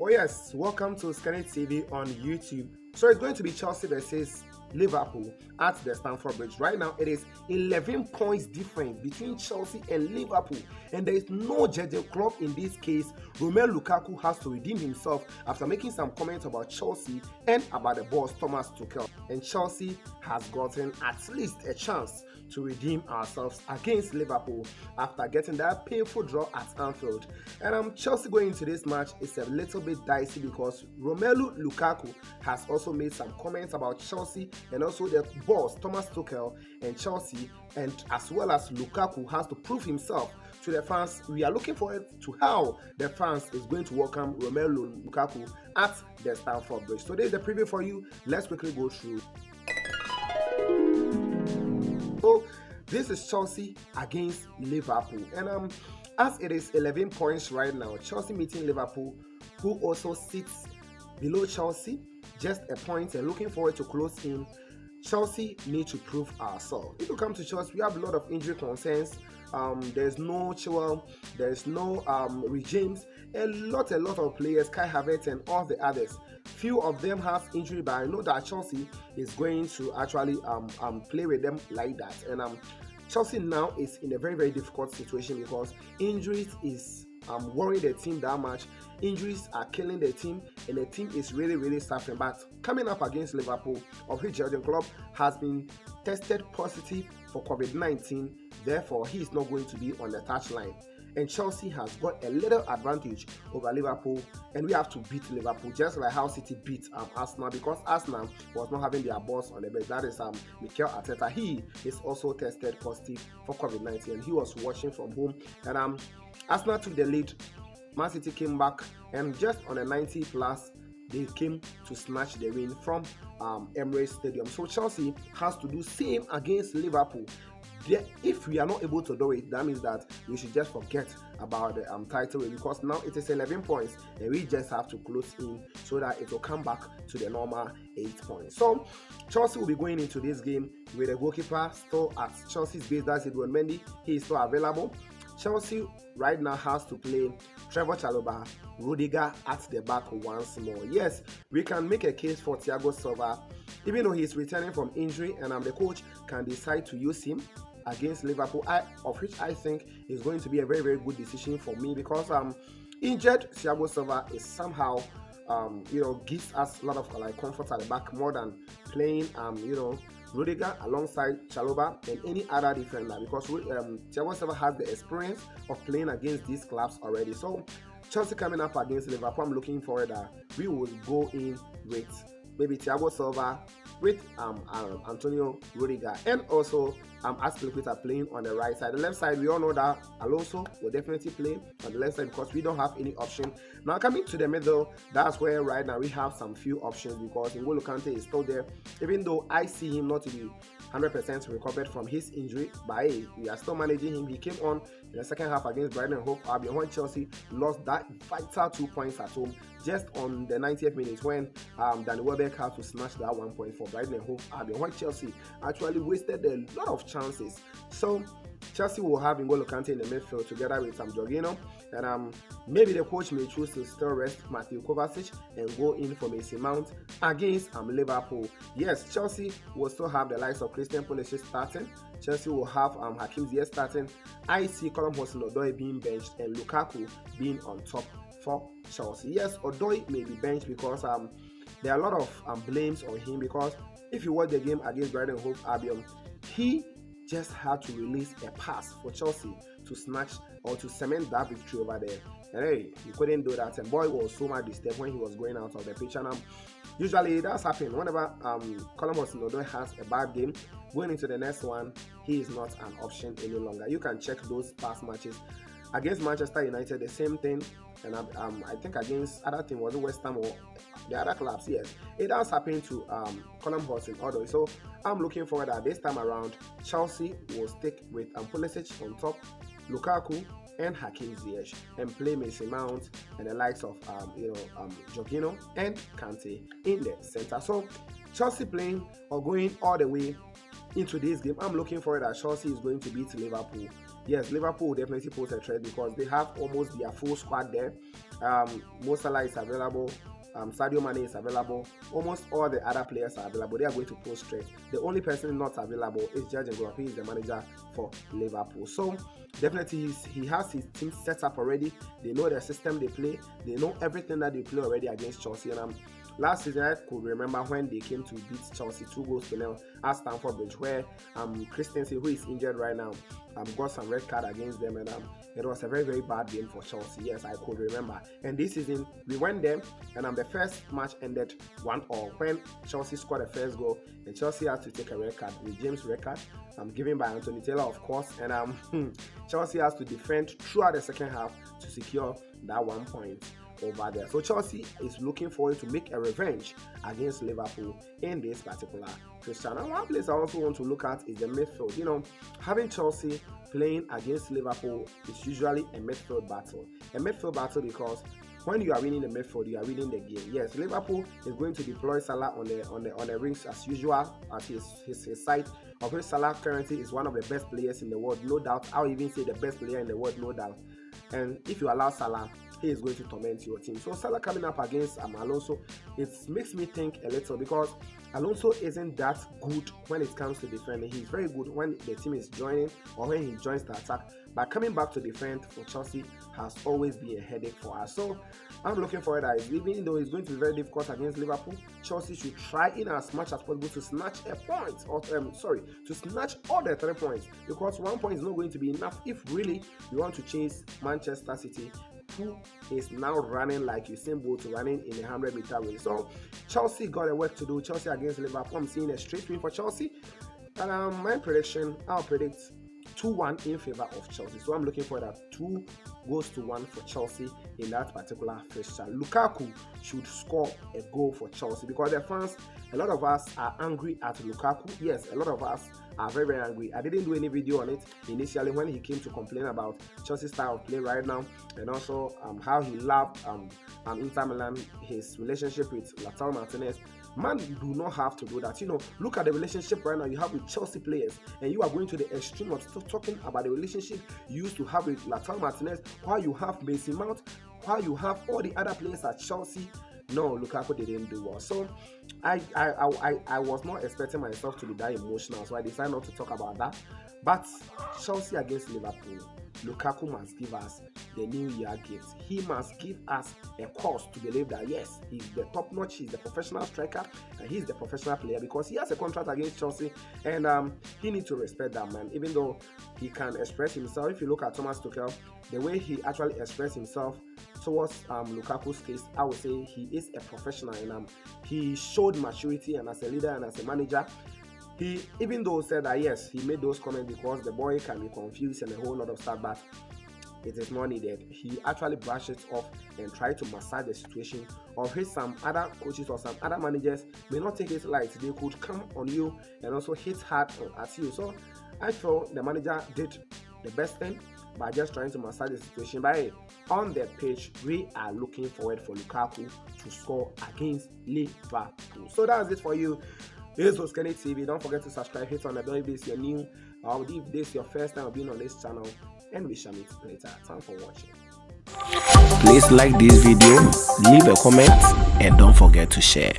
Oh yes, welcome to Scanning TV on YouTube. So it's going to be Chelsea versus Liverpool at the Stamford Bridge. Right now, it is 11 points difference between Chelsea and Liverpool, and there is no Jurgen Klopp in this case. Romelu Lukaku has to redeem himself after making some comments about Chelsea and about the boss Thomas Tuchel. And Chelsea has gotten at least a chance to redeem ourselves against Liverpool after getting that painful draw at Anfield. And Chelsea going into this match is a little bit dicey because Romelu Lukaku has also made some comments about Chelsea and also the boss Thomas Tuchel and Chelsea, and as well as Lukaku has to prove himself to the fans. We are looking forward to how the fans is going to welcome Romelu Lukaku at the Stamford Bridge. So there's the preview for you. Let's quickly go through. So this is Chelsea against Liverpool, and as it is 11 points right now, Chelsea meeting Liverpool, who also sits below Chelsea, just a point, and looking forward to close in. Chelsea need to prove ourselves. If you come to Chelsea, we have a lot of injury concerns. There's no Chilwell, there's no regimes, a lot of players, Kai Havertz and all the others. Few of them have injury, but I know that Chelsea is going to actually play with them like that. And Chelsea now is in a very difficult situation because injuries is worrying the team that much. Injuries are killing the team, and the team is really suffering. But coming up against Liverpool, of which Jurgen Klopp has been tested positive for COVID-19, therefore he is not going to be on the touchline. And Chelsea has got a little advantage over Liverpool, and we have to beat Liverpool just like how City beat Arsenal, because Arsenal was not having their boss on the bench. That is Mikel Arteta. He is also tested positive for COVID-19, and he was watching from home. And Arsenal took the lead. Man City came back, and just on a 90 plus, they came to snatch the win from Emirates Stadium. So Chelsea has to do same against Liverpool. If we are not able to do it, that means that we should just forget about the title, because now it is 11 points and we just have to close in so that it will come back to the normal 8 points. So Chelsea will be going into this game with a goalkeeper still at Chelsea's base. That's Edouard Mendy. He is still available. Chelsea right now has to play Trevor Chalobah, Rudiger at the back once more. Yes, we can make a case for Thiago Silva, even though he's returning from injury, and the coach can decide to use him against Liverpool, of which I think is going to be a very good decision for me, because injured Thiago Silva is somehow gives us a lot of comfort at the back, more than playing Rudiger alongside Chalobah and any other defender, because Thiago Silva has the experience of playing against these clubs already. So Chelsea coming up against Liverpool, I'm looking forward that we will go in with maybe Thiago Silva, with Antonio Rudiger, and also Aspilicueta playing on the right side. The left side, we all know that Alonso will definitely play on the left side because we don't have any option. Now coming to the middle, that's where right now we have some few options, because N'Golo Kante is still there, even though I see him not to be 100% recovered from his injury, but we are still managing him. He came on in the second half against Brighton and Hove Albion when Chelsea lost that vital 2 points at home, just on the 90th minute when Danny Welbeck had to snatch that 1 point for Brighton and Hove Albion, when Chelsea actually wasted a lot of chances. So Chelsea will have N'Golo Kante in the midfield together with Jorginho, and maybe the coach may choose to still rest Matthew Kovacic and go in for Mason Mount against Liverpool. Yes, Chelsea will still have the likes of Christian Pulisic starting. Chelsea will have Hakim Ziyech starting. I see Callum Hudson-Odoi being benched and Lukaku being on top for Chelsea. Yes, Odoi may be benched because there are a lot of blames on him, because if you watch the game against Brighton and Hove Albion, he just had to release a pass for Chelsea to snatch or to cement that victory over there. And hey, he couldn't do that, and boy was so much disturbed when he was going out of the pitch. And usually it does happen whenever Callum Hudson-Odoi has a bad game. Going into the next one, he is not an option any longer. You can check those past matches. Against Manchester United, the same thing, and I think against other team, was it West Ham or the other clubs? Yes, it does happen to Callum Hudson-Odoi. So I'm looking forward that this time around Chelsea will stick with Pulisic on top, Lukaku and Hakim Ziyech, and play Mason Mount and the likes of Jorginho and Kante in the center. So Chelsea playing or going all the way into this game, I'm looking forward that Chelsea is going to beat Liverpool yes, Liverpool will definitely pose a threat because they have almost their full squad there. Mo Salah is available. Sadio Mane is available. Almost all the other players are available. They are going to pose threat. The only person not available is Jurgen Klopp. He is the manager for Liverpool. So definitely he has his team set up already. They know the system they play. They know everything that they play already against Chelsea. And last season, I could remember when they came to beat Chelsea 2-0 at Stamford Bridge, where Christensen, who is injured right now, got some red card against them, and it was a very, very bad game for Chelsea. Yes, I could remember. And this season, we went there, and the first match ended 1-1 when Chelsea scored the first goal, and Chelsea had to take a red card with James' red card, given by Anthony Taylor, of course, and Chelsea has to defend throughout the second half to secure that 1 point over there. So Chelsea is looking forward to make a revenge against Liverpool in this particular fixture. And one place I also want to look at is the midfield. You know, having Chelsea playing against Liverpool is usually a midfield battle. A midfield battle because when you are winning the midfield, you are winning the game. Yes, Liverpool is going to deploy Salah on the rings as usual at his side. Of which Salah currently is one of the best players in the world, no doubt. I'll even say the best player in the world, no doubt. And if you allow Salah, he is going to torment your team. So Salah coming up against Alonso, it makes me think a little because Alonso isn't that good when it comes to defending. He's very good when the team is joining or when he joins the attack. But coming back to defend for Chelsea has always been a headache for us. So I'm looking forward that even though it's going to be very difficult against Liverpool, Chelsea should try in as much as possible to snatch a point, or to snatch all the 3 points, because 1 point is not going to be enough if really you want to chase Manchester City, who is now running like Usain Bolt running in a 100-meter race. So Chelsea got a work to do. Chelsea against Liverpool, I'm seeing a straight win for Chelsea. And my prediction, I'll predict 2-1 in favor of Chelsea. So I'm looking for that 2-1 for Chelsea in that particular fixture. Lukaku should score a goal for Chelsea because the fans, a lot of us are angry at Lukaku. Yes, a lot of us are very, very angry. I didn't do any video on it initially when he came to complain about Chelsea's style of play right now, and also how he loved Inter Milan, his relationship with Lautaro Martinez. Man, you do not have to do that. You know, look at the relationship right now you have with Chelsea players, and you are going to the extreme of talking about the relationship you used to have with Lautaro Martinez, while you have Mason Mount, while you have all the other players at Chelsea. No, Lukaku didn't do well. So I was not expecting myself to be that emotional, so I decided not to talk about that. But Chelsea against Liverpool, Lukaku must give us the New Year gift. He must give us a cause to believe that yes, he's the top notch, he's the professional striker, and he's the professional player because he has a contract against Chelsea, and he needs to respect that man. Even though he can express himself, if you look at Thomas Tuchel, the way he actually expressed himself towards Lukaku's case, I would say he is a professional, and he showed maturity, and as a leader and as a manager, he even though said that yes, he made those comments because the boy can be confused and a whole lot of stuff, but it is not needed. He actually brushed it off and tried to massage the situation, of which some other coaches or some other managers may not take it light. They could come on you and also hit hard at you. So I feel the manager did the best thing by just trying to massage the situation. But on the pitch, we are looking forward for Lukaku to score against Liverpool. So that's it for you. This was Kenny TV. Don't forget to subscribe, hit on the bell if this is your new, or if this is your first time being on this channel, and we shall meet later. Thanks for watching. Please like this video, leave a comment, and don't forget to share.